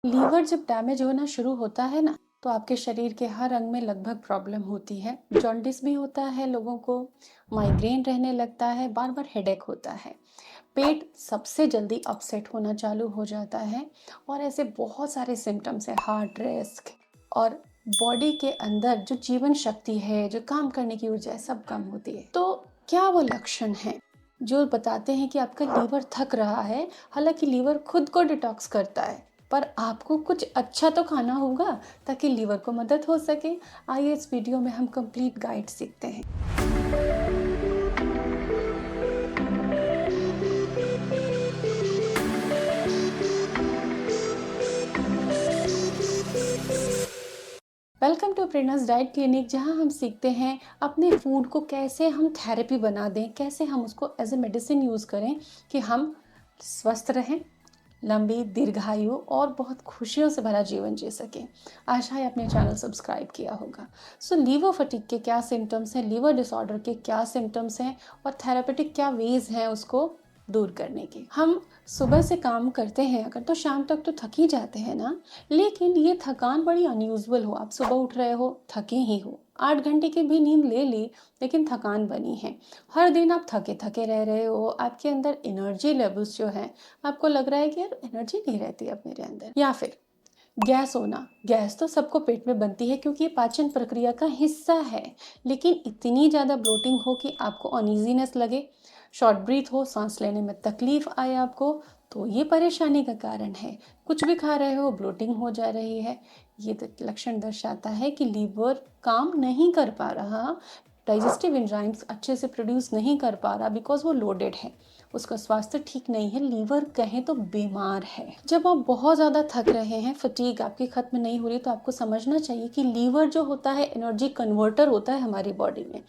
Liver जब damage होना शुरू होता है ना, तो आपके शरीर के हर अंग में लगभग प्रॉब्लम होती है। जॉन्डिस भी होता है लोगों को, माइग्रेन रहने लगता है, बार बार हेडेक होता है, पेट सबसे जल्दी अपसेट होना चालू हो जाता है। और ऐसे बहुत सारे सिम्टम्स हैं, हार्ट रिस्क और बॉडी के अंदर जो जीवन शक्ति है, जो काम करने की ऊर्जा है, सब कम होती है। तो क्या वो लक्षण हैं जो बताते हैं कि आपका लीवर थक रहा है? हालांकि लीवर खुद को डिटॉक्स करता है, पर आपको कुछ अच्छा तो खाना होगा ताकि लीवर को मदद हो सके। आइए इस वीडियो में हम कंप्लीट गाइड सीखते हैं। वेलकम टू प्रेरणास डाइट क्लिनिक, जहां हम सीखते हैं अपने फूड को कैसे हम थेरेपी बना दें, कैसे हम उसको एज ए मेडिसिन यूज़ करें कि हम स्वस्थ रहें, लंबी दीर्घायु और बहुत खुशियों से भरा जीवन जी सकें। आशा है आपने चैनल सब्सक्राइब किया होगा। सो लीवर फटीग के क्या सिम्टम्स हैं, लीवर डिसऑर्डर के क्या सिम्टम्स हैं और थेरेपेटिक क्या वेज हैं उसको दूर करने के। हम सुबह से काम करते हैं अगर, तो शाम तक तो थक ही जाते हैं ना। लेकिन ये थकान बड़ी अनयूजुअल हो, आप सुबह उठ रहे हो थके ही हो, 8 घंटे की भी नींद ले ली लेकिन थकान बनी है। हर दिन आप थके थके रह रहे हो, आपके अंदर एनर्जी लेवल्स जो है, आपको लग रहा है कि यार एनर्जी नहीं रहती अब मेरे अंदर। या फिर गैस होना, गैस तो सबको पेट में बनती है क्योंकि ये पाचन प्रक्रिया का हिस्सा है। लेकिन इतनी ज़्यादा ब्लोटिंग हो कि आपको अनईजीनेस लगे, शॉर्ट ब्रीथ हो, सांस लेने में तकलीफ आए आपको, तो ये परेशानी का कारण है। कुछ भी खा रहे हो, ब्लोटिंग हो जा रही है, ये लक्षण दर्शाता है कि लीवर काम नहीं कर पा रहा, डाइजेस्टिव एंजाइम्स अच्छे से प्रोड्यूस नहीं कर पा रहा, बिकॉज वो लोडेड है, उसका स्वास्थ्य ठीक नहीं है, लीवर कहें तो बीमार है। जब आप बहुत ज़्यादा थक रहे हैं, फटीग आपकी खत्म नहीं हो रही, तो आपको समझना चाहिए कि लीवर जो होता है एनर्जी कन्वर्टर होता है हमारी बॉडी में।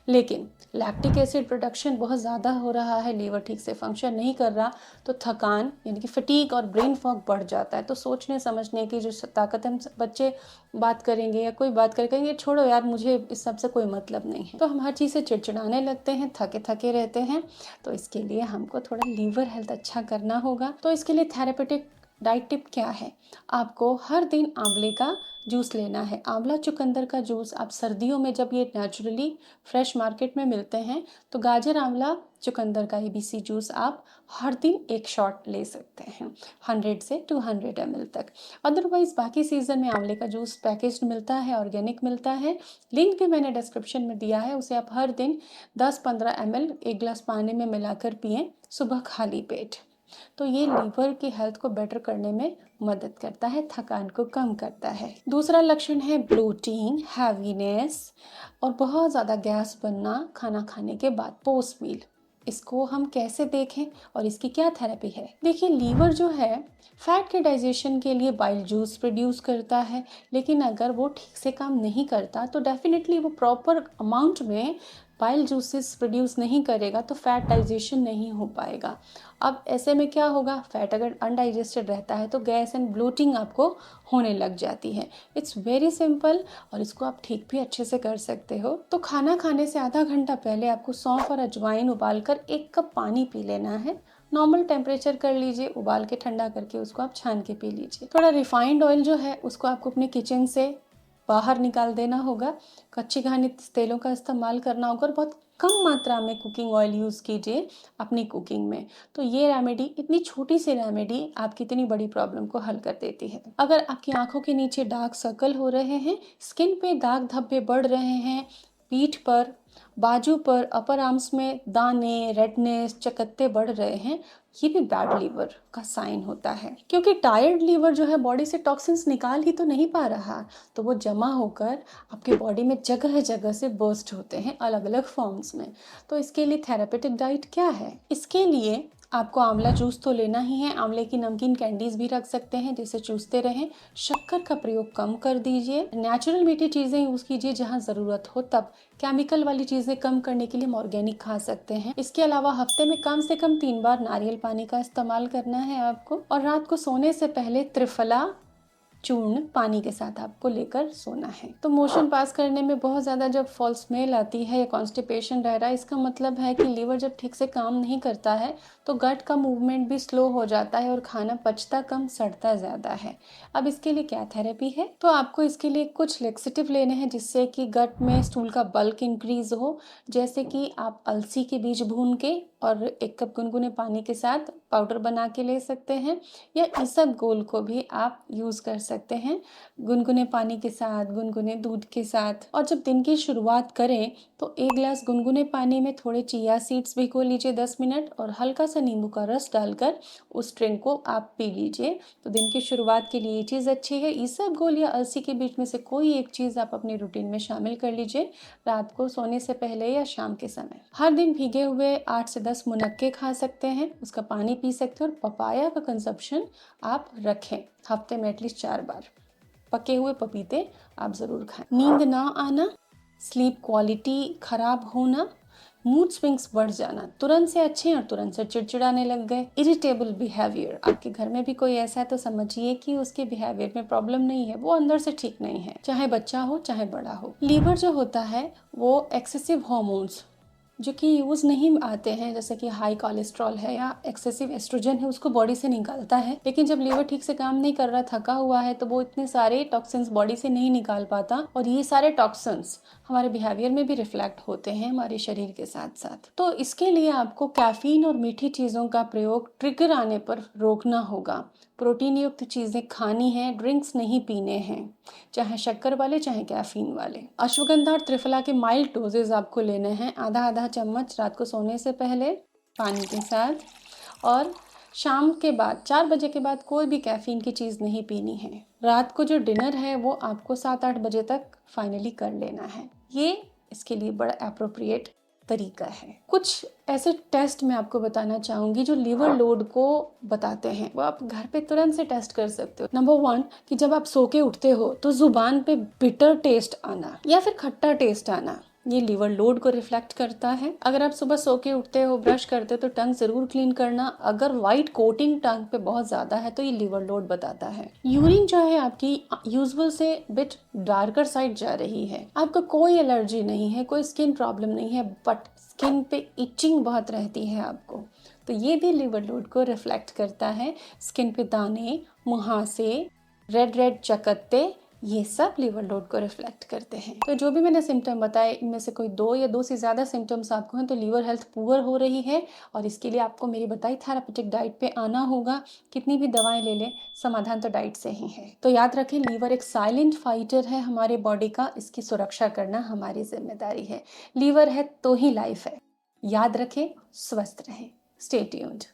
लेकिन लैक्टिक एसिड प्रोडक्शन बहुत ज़्यादा हो रहा है, लीवर ठीक से फंक्शन नहीं कर रहा, तो थकान यानी कि फटीग और ब्रेन फॉग बढ़ जाता है। तो सोचने समझने की जो ताकत, हम बच्चे बात करेंगे या कोई बात करेंगे, छोड़ो यार मुझे इस सब से कोई मतलब नहीं है, तो हम हर चीज़ से चिड़चिड़ाने लगते हैं, थके थके रहते हैं। तो इसके लिए हमको थोड़ा लीवर हेल्थ अच्छा करना होगा। तो इसके लिए थेरेपेटिक डाइट टिप क्या है? आपको हर दिन आंवले का जूस लेना है। आंवला चुकंदर का जूस आप सर्दियों में, जब ये नेचुरली फ्रेश मार्केट में मिलते हैं, तो गाजर आंवला चुकंदर का एबीसी जूस आप हर दिन एक शॉट ले सकते हैं, 100 से 200 ml तक। अदरवाइज बाकी सीजन में आंवले का जूस पैकेज्ड मिलता है, ऑर्गेनिक मिलता है, लिंक भी मैंने डिस्क्रिप्शन में दिया है। उसे आप हर दिन 10-15 ml एक गिलास पानी में मिलाकर पिएं, सुबह खाली पेट। तो ये लीवर की हेल्थ को बेटर करने में मदद करता है, थकान को कम करता है। दूसरा लक्षण है ब्लोटिंग, हैवीनेस और बहुत ज़्यादा गैस बनना खाना खाने के बाद, पोस्ट मील। इसको हम कैसे देखें और इसकी क्या थेरेपी है? देखिए, लीवर जो है फैट के डाइजेशन के लिए बाइल जूस प्रोड्यूस करता है, लेकिन अगर वो ठीक से काम नहीं करता तो डेफिनेटली वो प्रॉपर अमाउंट में बाइल जूसेस प्रोड्यूस नहीं करेगा, तो फैट डाइजेशन नहीं हो पाएगा। अब ऐसे में क्या होगा? फैट अगर अनडाइजेस्टेड रहता है तो गैस एंड ब्लोटिंग आपको होने लग जाती है। इट्स वेरी सिंपल और इसको आप ठीक भी अच्छे से कर सकते हो। तो खाना खाने से आधा घंटा पहले आपको सौंफ और अजवाइन उबालकर 1 कप पानी पी लेना है। नॉर्मल टेम्परेचर कर लीजिए, उबाल के ठंडा करके उसको आप छान के पी लीजिए। थोड़ा रिफाइंड ऑयल जो है उसको आपको अपने किचन से बाहर निकाल देना होगा, कच्ची घानी तेलों का इस्तेमाल करना होगा और बहुत कम मात्रा में कुकिंग ऑयल यूज़ कीजिए अपनी कुकिंग में। तो ये रेमेडी, इतनी छोटी सी रेमेडी आपकी इतनी बड़ी प्रॉब्लम को हल कर देती है। अगर आपकी आंखों के नीचे डार्क सर्कल हो रहे हैं, स्किन पे दाग धब्बे बढ़ रहे हैं, पीठ पर, बाजू पर, अपर आर्म्स में दाने, रेडनेस, चकत्ते बढ़ रहे हैं, ये भी बैड लीवर का साइन होता है। क्योंकि टायर्ड लीवर जो है बॉडी से टॉक्सिन्स निकाल ही तो नहीं पा रहा, तो वो जमा होकर आपके बॉडी में जगह जगह से बर्स्ट होते हैं अलग अलग फॉर्म्स में। तो इसके लिए थेरेपेटिक डाइट क्या है? इसके लिए आपको आंवला जूस तो लेना ही है, आंवले की नमकीन कैंडीज भी रख सकते हैं जिसे चूसते रहें। शक्कर का प्रयोग कम कर दीजिए, नेचुरल मीठी चीज़ें यूज़ कीजिए जहाँ ज़रूरत हो तब। केमिकल वाली चीज़ें कम करने के लिए हम ऑर्गेनिक खा सकते हैं। इसके अलावा हफ्ते में कम से कम 3 बार नारियल पानी का इस्तेमाल करना है आपको, और रात को सोने से पहले त्रिफला चूर्ण पानी के साथ आपको लेकर सोना है। तो मोशन पास करने में बहुत ज़्यादा जब फॉल्स स्मेल आती है या कॉन्स्टिपेशन रह रहा है, इसका मतलब है कि लीवर जब ठीक से काम नहीं करता है तो गट का मूवमेंट भी स्लो हो जाता है और खाना पचता कम, सड़ता ज़्यादा है। अब इसके लिए क्या थेरेपी है? तो आपको इसके लिए कुछ लेक्सेटिव लेने हैं जिससे कि गट में स्टूल का बल्क इंक्रीज हो। जैसे कि आप अलसी के बीज भून के और 1 कप गुनगुने पानी के साथ पाउडर बना के ले सकते हैं, या इसबगोल को भी आप यूज़ कर सकते हैं गुनगुने पानी के साथ, गुनगुने दूध के साथ। और जब दिन की शुरुआत करें तो 1 ग्लास गुनगुने पानी में थोड़े चिया सीड्स भिगो लीजिए 10 मिनट और हल्का सा नींबू का रस डालकर उस ड्रिंक को आप पी लीजिए। तो दिन की शुरुआत के लिए ये चीज़ अच्छी है। इसबगोल या अलसी के बीच में से कोई एक चीज़ आप अपनी रूटीन में शामिल कर लीजिए रात को सोने से पहले या शाम के समय। हर दिन भीगे हुए 8 से 10 मुनक्के खा सकते हैं, उसका पानी पी सकते हैं और पपाया का कंजप्शन आप रखें हफ्ते में एटलीस्ट 4 बार। पके हुए पपीते आप ज़रूर खाएं। नींद ना आना, स्लीप क्वालिटी खराब होना, मूड स्विंग्स बढ़ जाना, तुरंत से अच्छे और तुरंत से चिड़चिड़ाने लग गए, इरिटेबल बिहेवियर। आपके घर में भी कोई ऐसा है तो समझिए कि उसके बिहेवियर में प्रॉब्लम नहीं है, वो अंदर से ठीक नहीं है, चाहे बच्चा हो चाहे बड़ा हो। लीवर जो होता है वो एक्सेसिव हार्मोन्स जो कि यूज़ नहीं आते हैं, जैसे कि हाई कोलेस्ट्रॉल है या एक्सेसिव एस्ट्रोजन है, उसको बॉडी से निकालता है। लेकिन जब लीवर ठीक से काम नहीं कर रहा, थका हुआ है, तो वो इतने सारे टॉक्सिन्स बॉडी से नहीं निकाल पाता और ये सारे टॉक्सिन्स हमारे बिहेवियर में भी रिफ्लेक्ट होते हैं हमारे शरीर के साथ साथ। तो इसके लिए आपको कैफीन और मीठी चीज़ों का प्रयोग ट्रिगर आने पर रोकना होगा। प्रोटीन युक्त चीज़ें खानी है, ड्रिंक्स नहीं पीने हैं, चाहे शक्कर वाले चाहे कैफीन वाले। अश्वगंधा और त्रिफला के माइल्ड डोजेज आपको लेने हैं, आधा आधा चम्मच रात को सोने से पहले पानी के साथ, और शाम के बाद 4 बजे के बाद कोई भी कैफीन की चीज़ नहीं पीनी है। रात को जो डिनर है वो आपको 7-8 बजे तक फाइनली कर लेना है। ये इसके लिए बड़ा एप्रोप्रिएट तरीका है। कुछ ऐसे टेस्ट मैं आपको बताना चाहूँगी जो लीवर लोड को बताते हैं, वो आप घर पे तुरंत से टेस्ट कर सकते हो। नंबर 1 कि जब आप सो के उठते हो तो जुबान पे बिटर टेस्ट आना या फिर खट्टा टेस्ट आना, ये लीवर लोड को रिफ्लेक्ट करता है। अगर आप सुबह सो के उठते हो, ब्रश करते हो तो टंग जरूर क्लीन करना। अगर वाइट कोटिंग टंग पे बहुत ज्यादा है तो ये लीवर लोड बताता है। यूरिन जो है आपकी यूजुअल से बिट डार्कर साइड जा रही है। आपको कोई एलर्जी नहीं है, कोई स्किन प्रॉब्लम नहीं है, बट स्किन पे इचिंग बहुत रहती है आपको, तो ये भी लीवर लोड को रिफ्लेक्ट करता है। स्किन पे दाने, मुहासे, रेड रेड चकत्ते, ये सब लीवर लोड को रिफ्लेक्ट करते हैं। तो जो भी मैंने सिम्टम बताए, इनमें से कोई 2 या 2 से ज़्यादा सिम्टम्स आपको हैं तो लीवर हेल्थ पुअर हो रही है, और इसके लिए आपको मेरी बताई थेरापेटिक डाइट पे आना होगा। कितनी भी दवाएं ले लें, समाधान तो डाइट से ही है। तो याद रखें, लीवर एक साइलेंट फाइटर है हमारे बॉडी का, इसकी सुरक्षा करना हमारी जिम्मेदारी है। लीवर है तो ही लाइफ है। याद रखें, स्वस्थ रहें। Stay tuned.